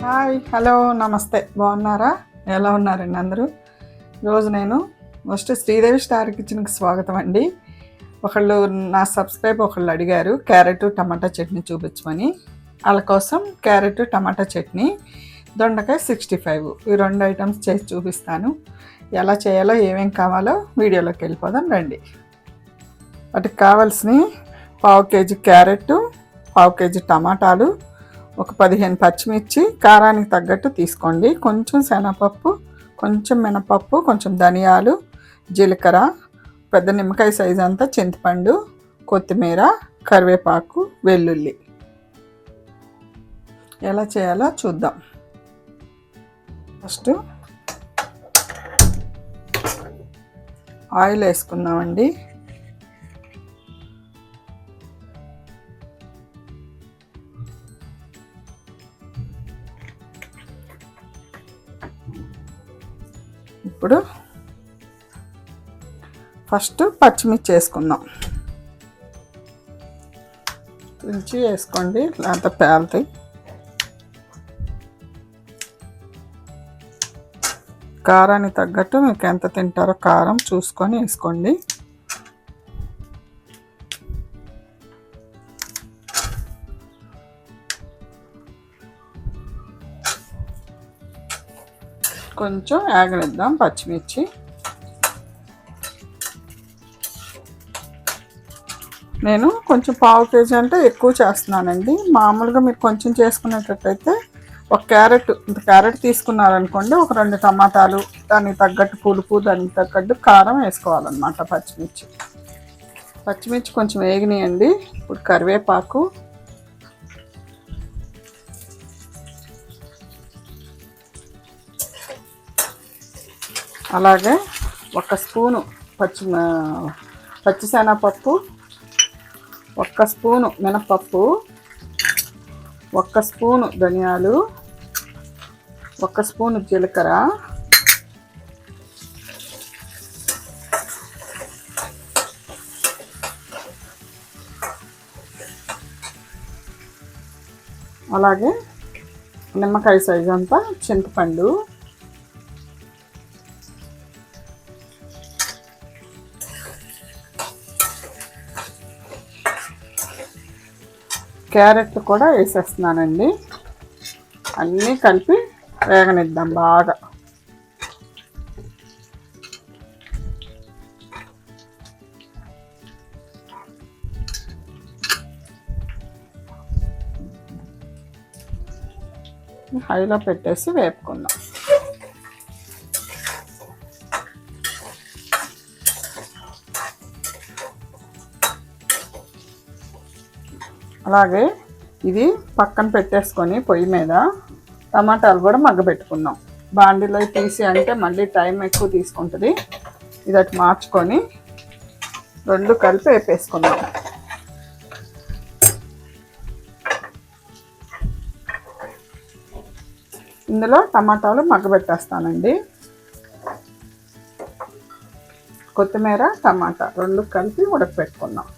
Hi, hello, నమస్తే. బాగున్నారా? ఎలా ఉన్నారండి అందరూ? ఈరోజు నేను ఫస్ట్ శ్రీదేవి స్టార్ కిచెన్కి స్వాగతం అండి. ఒకళ్ళు నా ఒకళ్ళు అడిగారు క్యారెట్ టమాటా చట్నీ చూపించమని. వాళ్ళ కోసం క్యారెట్ టమాటా చట్నీ, దొండకాయ 65 ఈ 2 ఐటమ్స్ చేసి చూపిస్తాను. ఎలా చేయాలో ఏమేం కావాలో వీడియోలోకి వెళ్ళిపోదాం రండి. వాటికి కావాల్సినవి 1/2 కేజీ క్యారెట్, 1/2 కేజీ టమాటాలు, ఒక 15 పచ్చిమిర్చి, కారానికి తగ్గట్టు తీసుకోండి. కొంచెం శనగపప్పు, కొంచెం మినపప్పు, కొంచెం ధనియాలు, జీలకర్ర, పెద్ద నిమ్మకాయ సైజు అంతా చింతపండు, కొత్తిమీర, కరివేపాకు, వెల్లుల్లి. ఎలా చేయాలో చూద్దాం. ఫస్ట్ ఆయిల్ వేసుకుందామండి. ఇప్పుడు ఫస్ట్ పచ్చిమిర్చి వేసుకుందాం. తుంచి వేసుకోండి, లేకపోతే పేలుతాయి. కారానికి తగ్గట్టు మీకు ఎంత తింటారో కారం చూసుకొని వేసుకోండి. కొంచెం ఆగనిద్దాం పచ్చిమిర్చి. నేను కొంచెం 1/2 కేజీ అంటే ఎక్కువ చేస్తున్నానండి. మామూలుగా మీరు కొంచెం చేసుకునేటట్టయితే ఒక క్యారెట్ తీసుకున్నారనుకోండి, ఒక 2 టమాటాలు, దానికి తగ్గట్టు పులుపు, దానికి తగ్గట్టు కారం వేసుకోవాలన్నమాట. పచ్చిమిర్చి కొంచెం వేగినాయండి. ఇప్పుడు కరివేపాకు, అలాగే 1 స్పూను పచ్చిశనగపప్పు, 1 స్పూను మినపప్పు, 1 స్పూను ధనియాలు, 1 స్పూను జీలకర్ర, అలాగే నిమ్మకాయ సైజు అంతా చింతపండు, క్యారెట్ కూడా వేసేస్తున్నానండి. అన్నీ కలిపి వేగనిద్దాం బాగా. హైలో పెట్టేసి వేపుకుందాం. అలాగే ఇది పక్కన పెట్టేసుకొని పొయ్యి మీద టమాటాలు కూడా మగ్గబెట్టుకుందాం. బాండీలో తీసి అంటే మళ్ళీ టైం ఎక్కువ తీసుకుంటుంది. ఇది అటు మార్చుకొని 2 కలిపి వేపేసుకుందాం. ఇందులో టమాటాలు మగ్గబెట్టేస్తానండి. కొత్తిమీర, టమాటా 2 కలిపి ఉడకపెట్టుకుందాం.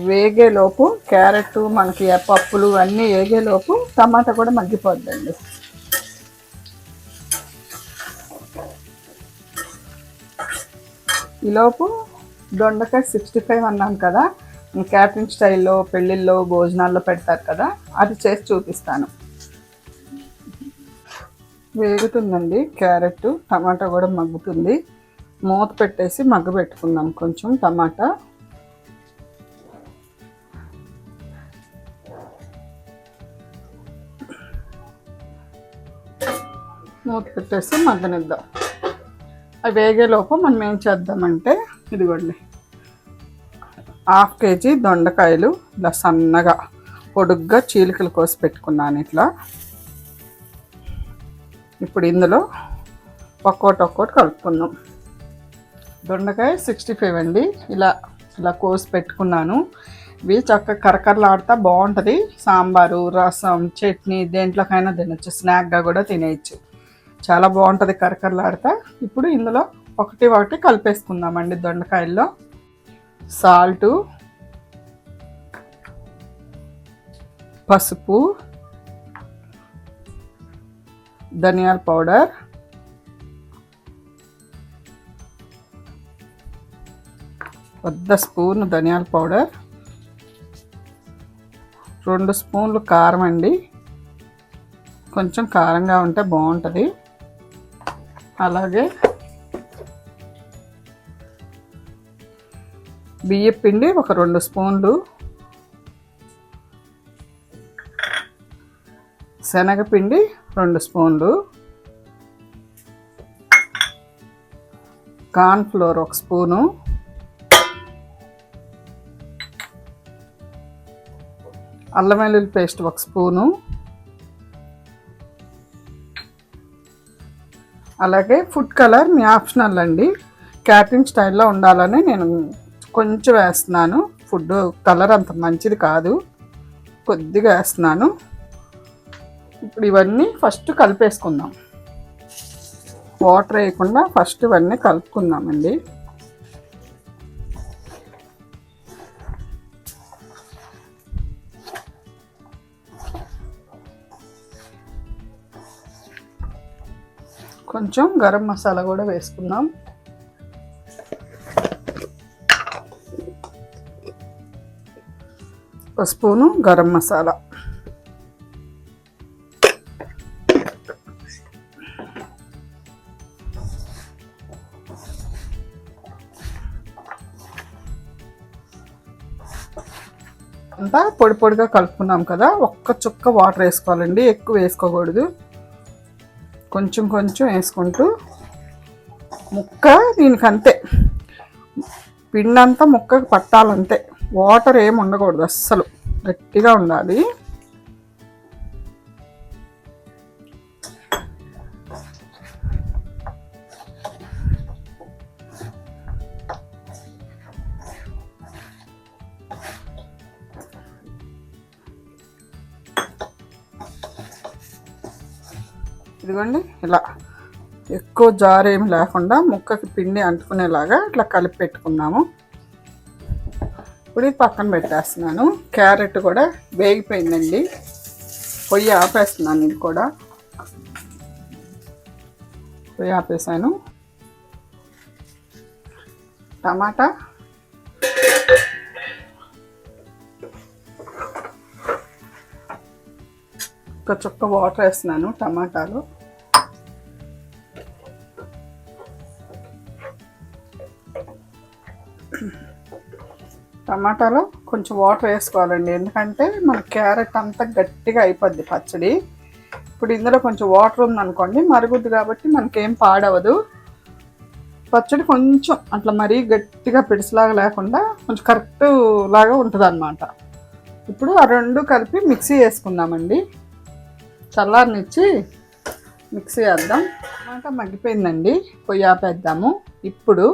వేగేలోపు క్యారెట్, మనకి పప్పులు అన్నీ వేగేలోపు టమాటా కూడా మగ్గిపోద్దండి. ఈలోపు దొండకాయ 65 అన్నాను కదా, క్యాటరింగ్ స్టైల్లో పెళ్ళిళ్ళలో భోజనాల్లో పెడతారు కదా, అది చేసి చూపిస్తాను. వేగుతుందండి క్యారెట్, టమాటా కూడా మగ్గుతుంది. మూత పెట్టేసి మగ్గబెట్టుకుందాం కొంచెం టమాటా. మూత పెట్టేసి మగ్గనిద్దాం. అవి వేగేలోపు మనం ఏం చేద్దామంటే, ఇదిగోండి 1/2 కేజీ దొండకాయలు ఇలా సన్నగా పొడుగ్గా చీలికలు కోసి పెట్టుకున్నాను ఇట్లా. ఇప్పుడు ఇందులో ఒక్కోటి కలుపుకుందాం. దొండకాయ 65 అండి, ఇలా కోసి పెట్టుకున్నాను. ఇవి చక్కగా కరకరలాడుతూ బాగుంటుంది. సాంబారు, రసం, చట్నీ దేంట్లోకైనా తినచ్చు. స్నాక్గా కూడా తినేయచ్చు. చాలా బాగుంటుంది కరకరలాడుతా. ఇప్పుడు ఇందులో ఒకటి ఒకటి కలిపేసుకుందామండి దొండకాయల్లో. సాల్టు, పసుపు, ధనియాల పౌడర్, పెద్ద స్పూన్ ధనియాల పౌడర్, 2 స్పూన్లు కారం అండి. కొంచెం కారంగా ఉంటే బాగుంటుంది. అలాగే బియ్యం పిండి ఒక 2 స్పూన్లు, శనగపిండి 2 స్పూన్లు, కార్న్ ఫ్లోర్ 1 స్పూను, అల్లం వెల్లుల్లి పేస్ట్ 1 స్పూను, అలాగే ఫుడ్ కలర్ మీ ఆప్షనల్ అండి. క్యాటరింగ్ స్టైల్లో ఉండాలని నేను కొంచెం వేస్తున్నాను. ఫుడ్ కలర్ అంత మంచిది కాదు, కొద్దిగా వేస్తున్నాను. ఇప్పుడు ఇవన్నీ ఫస్ట్ కలిపేసుకుందాం. వాటర్ వేయకుండా ఫస్ట్ ఇవన్నీ కలుపుకుందామండి. కొంచెం గరం మసాలా కూడా వేసుకుందాం. ఒక స్పూను గరం మసాలా, అంతా పొడి పొడిగా కలుపుకున్నాం కదా. ఒక్క చుక్క వాటర్ వేసుకోవాలండి, ఎక్కువ వేసుకోకూడదు. కొంచెం కొంచెం వేసుకుంటూ ముక్క దీనికి అంతే, పిండి అంతా ముక్కకు పట్టాలంతే. వాటర్ ఏమి ఉండకూడదు, అస్సలు గట్టిగా ఉండాలి. ఇదిగోండి, ఇలా ఎక్కువ జారు ఏమి లేకుండా ముక్కకి పిండి అంటుకునేలాగా ఇట్లా కలిపి పెట్టుకున్నాము. ఇప్పుడు ఇది పక్కన పెట్టేస్తున్నాను. క్యారెట్ కూడా వేగిపోయిందండి, పొయ్యి ఆపేస్తున్నాను. ఇది కూడా పొయ్యి ఆపేసాను. టమాటా, ఒక చుక్క వాటర్ వేస్తున్నాను టమాటాలు. టమాటాలో కొంచెం వాటర్ వేసుకోవాలండి, ఎందుకంటే మన క్యారెట్ అంతా గట్టిగా అయిపోద్ది పచ్చడి. ఇప్పుడు ఇందులో కొంచెం వాటర్ ఉందనుకోండి, మరుగుద్ది కాబట్టి మనకేం పాడవదు. పచ్చడి కొంచెం అట్లా మరీ గట్టిగా పిడిసిలాగా లేకుండా కొంచెం కరెక్ట్ లాగా ఉంటుంది అన్నమాట. ఇప్పుడు ఆ రెండు కలిపి మిక్సీ వేసుకుందామండి. చల్లారనిచ్చి మిక్సీ వేద్దాం. టమాటా మగ్గిపోయిందండి, పొయ్యి ఆపేద్దాము. ఇప్పుడు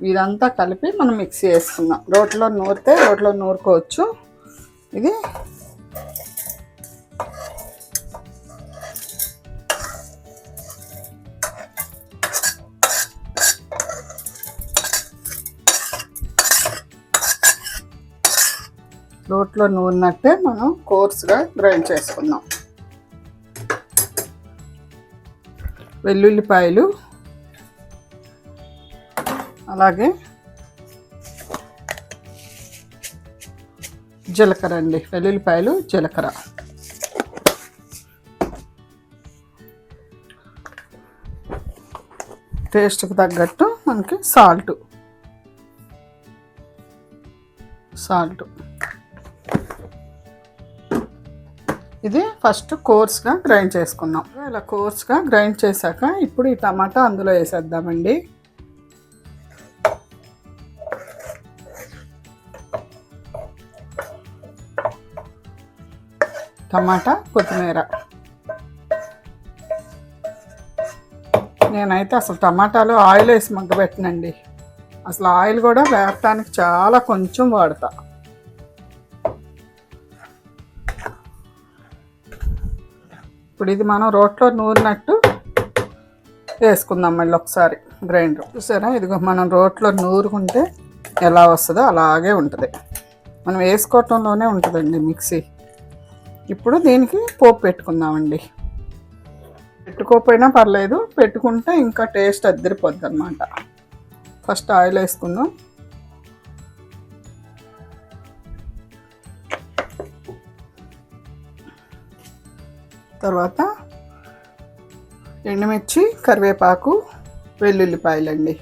ఇదంతా కలిపి మనం మిక్సీ వేసుకుందాం. రోట్లో నూరితే రోట్లో నూరుకోవచ్చు. ఇది రోట్లో నూరినట్టే మనం కోర్స్గా గ్రైండ్ చేసుకుందాం. వెల్లుల్లిపాయలు, అలాగే జీలకర్ర అండి, వెల్లుల్లిపాయలు జీలకర్ర, టేస్ట్కి తగ్గట్టు మనకి సాల్ట్. ఇది ఫస్ట్ కోర్స్గా గ్రైండ్ చేసుకుందాం. ఇలా కోర్స్గా గ్రైండ్ చేశాక ఇప్పుడు ఈ టమాటా అందులో వేసేద్దామండి. టమాటా, కొత్తిమీర. నేనైతే అసలు టమాటాలు ఆయిల్ వేసి మగ్గబెట్టనండి, అసలు ఆయిల్ కూడా వేపటానికి చాలా కొంచెం వాడతా. ఇప్పుడు ఇది మనం రోట్లో నూరినట్టు వేసుకుందాం మళ్ళీ ఒకసారి. గ్రైండర్. చూసారా, ఇదిగో మనం రోట్లో నూరుకుంటే ఎలా వస్తుందో అలాగే ఉంటుంది. మనం వేసుకోవటంలోనే ఉంటుందండి మిక్సీ. ఇప్పుడు దీనికి పోపు పెట్టుకుందామండి. పెట్టుకోకపోయినా పర్లేదు, పెట్టుకుంటే ఇంకా టేస్ట్ అద్దరిపోద్ది అన్నమాట. ఫస్ట్ ఆయిల్ వేసుకుందాం. తర్వాత ఎండుమిర్చి, కరివేపాకు, వెల్లుల్లిపాయలండి.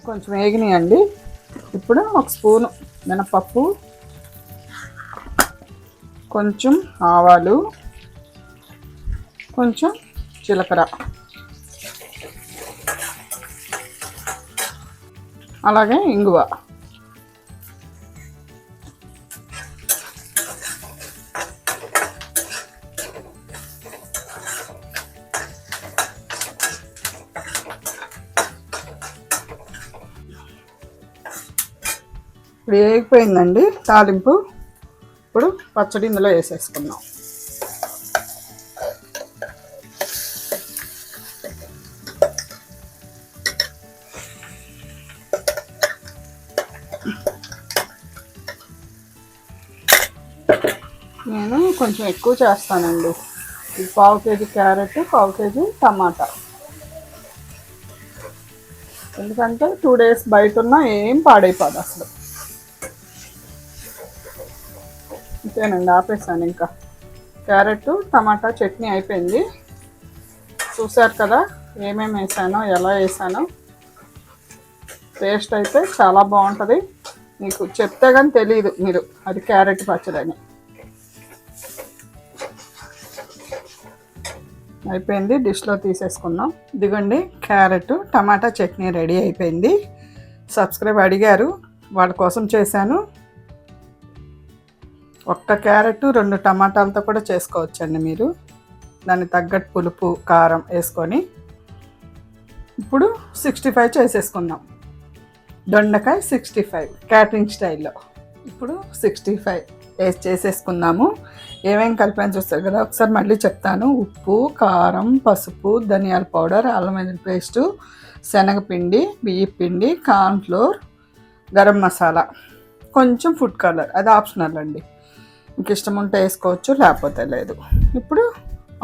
కొంచెం వేగినాయండి. ఇప్పుడు ఒక స్పూను మినపప్పు, కొంచెం ఆవాలు, కొంచెం జీలకర్ర, అలాగే ఇంగువ. ఇప్పుడు వేగిపోయిందండి తాలింపు. ఇప్పుడు పచ్చడి ఇందులో వేసేసుకుందాం. నేను కొంచెం ఎక్కువ చేస్తానండి. ఇది 1/2 కేజీ క్యారెట్, 1/2 కేజీ టమాటా. ఎందుకంటే 2 డేస్ బయట ఉన్నా ఏం పాడైపోదు అసలు. అంతేనండి, ఆపేసాను. ఇంకా క్యారెట్ టమాటా చట్నీ అయిపోయింది. చూసారు కదా ఏమేమి వేసానో, ఎలా వేసానో. టేస్ట్ అయితే చాలా బాగుంటుంది. మీకు చెప్తే కానీ తెలియదు మీరు అది క్యారెట్ పచ్చడి అని. అయిపోయింది, డిష్లో తీసేసుకుందాం. ఇదిగోండి, క్యారెట్ టమాటా చట్నీ రెడీ అయిపోయింది. సబ్స్క్రైబ్ అడిగారు, వాళ్ళ కోసం చేశాను. ఒక్క క్యారెట్ 2 టమాటాలతో కూడా చేసుకోవచ్చండి మీరు. దానికి తగ్గట్టు పులుపు, కారం వేసుకొని. ఇప్పుడు 65 చేసేసుకుందాం. దొండకాయ 65 క్యాటరింగ్ స్టైల్లో. ఇప్పుడు 65 వేసి చేసేసుకుందాము. ఏమేమి కలిపాను చూస్తారు కదా, ఒకసారి మళ్ళీ చెప్తాను. ఉప్పు, కారం, పసుపు, ధనియాల పౌడర్, అల్లం వెల్లుల్లి పేస్టు, శనగపిండి, బియ్యం పిండి, కార్న్ఫ్లోర్, గరం మసాలా, కొంచెం ఫుడ్ కలర్, అది ఆప్షనల్ అండి. మీకు ఇష్టం ఉంటే వేసుకోవచ్చు, లేకపోతే లేదు. ఇప్పుడు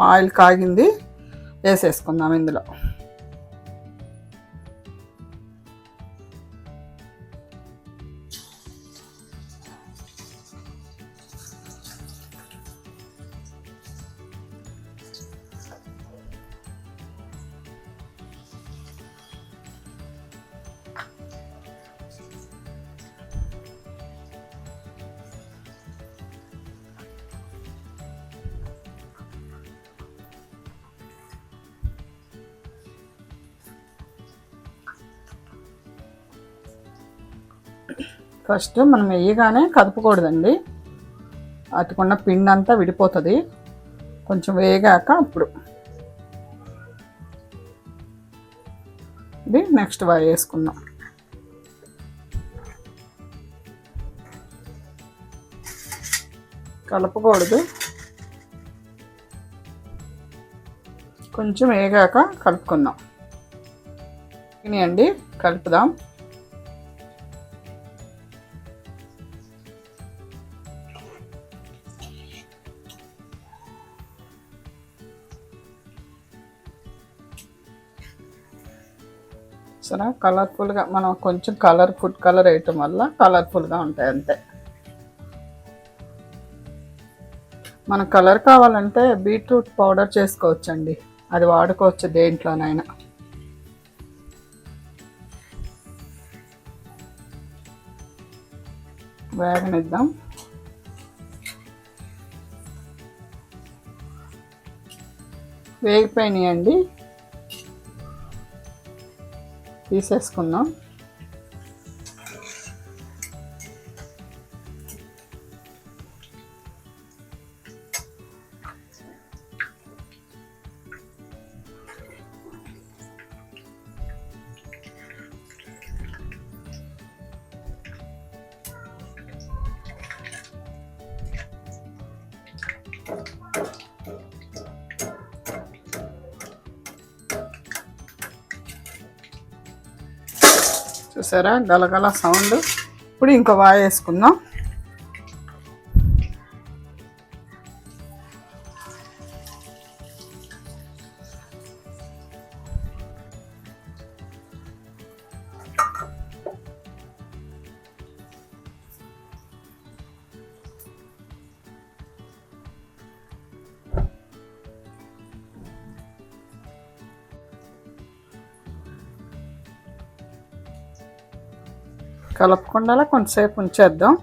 ఆయిల్ కాగింది, వేసేసుకుందాం ఇందులో. ఫస్ట్ మనం వేయగానే కదపకూడదండి, అటుకున్న పిండి అంతా విడిపోతుంది. కొంచెం వేగాక అప్పుడు ఇది నెక్స్ట్ వేసుకుందాం. కలపకూడదు, కొంచెం వేగాక కలుపుకుందాం. అండి కలుపుదాం. సరే, కలర్ఫుల్గా మనం కొంచెం ఫుడ్ కలర్ వేయటం వల్ల కలర్ఫుల్గా ఉంటాయి అంతే. మన కలర్ కావాలంటే బీట్రూట్ పౌడర్ చేసుకోవచ్చండి, అది వాడుకోవచ్చు దేంట్లోనైనా. వేగనిద్దాం. వేగిపోయినాయండి, తీసేసుకుందాం. చూసారా గలగల సౌండ్. ఇప్పుడు ఇంకో వాయి వేసుకుందాం. కలపకుండా కొంతసేపు ఉంచేద్దాం.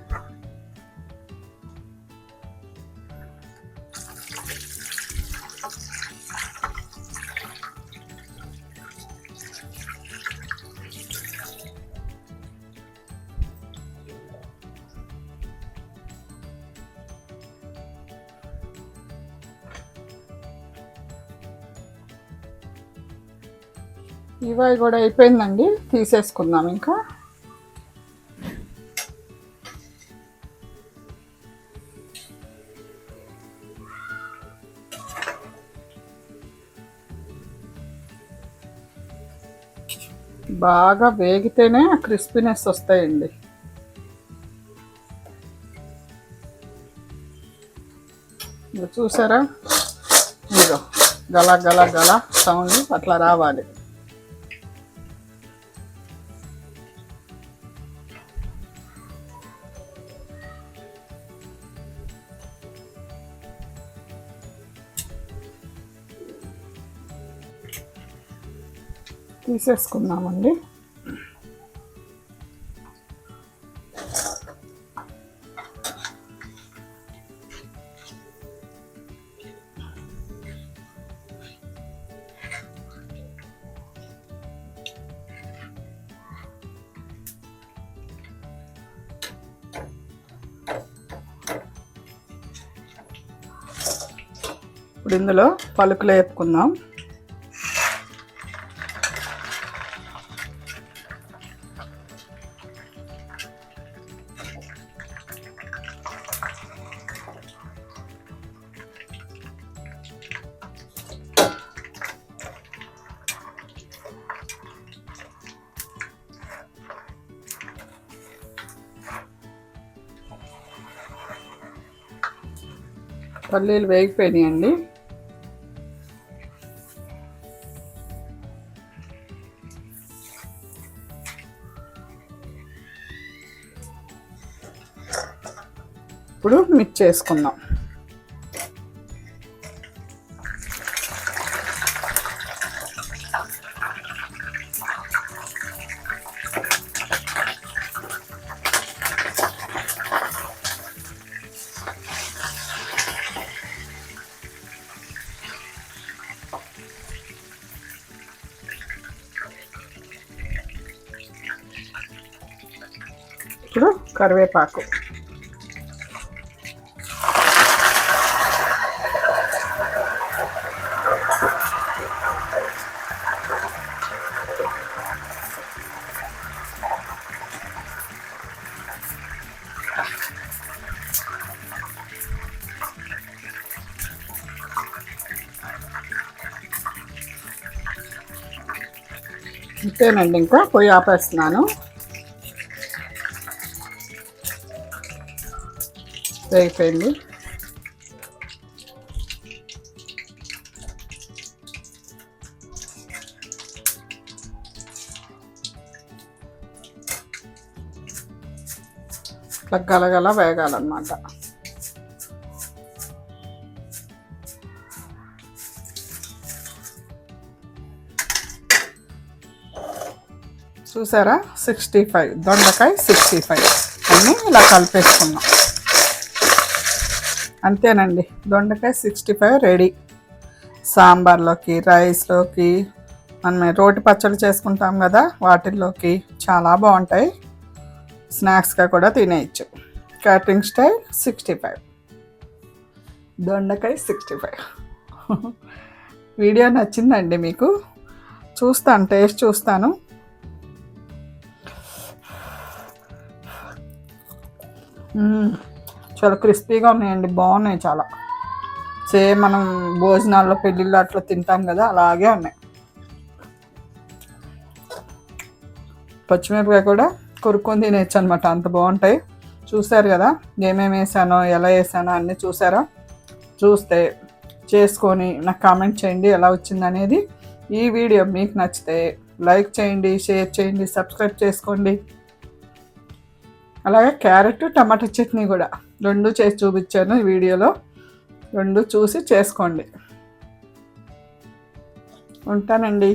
ఇవి కూడా అయిపోయిందండి, తీసేసుకుందాం. ఇంకా బాగా వేగితేనే క్రిస్పీనెస్ వస్తాయండి. చూసారా, ఇదో గల గల గల సౌండ్ అట్లా రావాలి. తీసేసుకుందామండి. ఇప్పుడు ఇందులో పలుకులు వేపుకుందాం. పల్లీలు వేగిపోయినాయండి. ఇప్పుడు మిక్స్ చేసుకుందాం. ఇప్పుడు కరివేపాకు, ఇంతేనండి. ఇంకా పొయ్యి ఆపేస్తున్నాను. వేగిపోయింది. ఇట్లా గలగల వేగాలన్నమాట. చూసారా, 65 దొండకాయ 65 అన్నీ ఇలా కలిపేసుకున్నాం. అంతేనండి, దొండకాయ 65 రెడీ. సాంబార్లోకి, రైస్లోకి, మనం రోటి పచ్చడి చేసుకుంటాం కదా, వాటిల్లోకి చాలా బాగుంటాయి. స్నాక్స్గా కూడా తినేయచ్చు. క్యాటరింగ్ స్టైల్ 65, దొండకాయ 65. వీడియో నచ్చిందండి మీకు? చూస్తాను, టేస్ట్ చూస్తాను. చాలా క్రిస్పీగా ఉన్నాయండి, బాగున్నాయి చాలా. సేమ్ మనం భోజనాల్లో, పెళ్ళిళ్ళు అట్లా తింటాం కదా, అలాగే ఉన్నాయి. పచ్చిమిరపకాయ కూడా కొరుక్కొని తినేయచ్చు అనమాట, అంత బాగుంటాయి. చూసారు కదా ఏమేమి వేసానో ఎలా వేసానో అన్నీ చూసారా? చూస్తే చేసుకొని నాకు కామెంట్ చేయండి ఎలా వచ్చిందనేది. ఈ వీడియో మీకు నచ్చితే లైక్ చేయండి, షేర్ చేయండి, సబ్స్క్రైబ్ చేసుకోండి. అలాగే క్యారెట్ టమాటా చట్నీ కూడా 2 చేసి చూపించాను ఈ వీడియోలో, 2 చూసి చేసుకోండి. ఉంటానండి.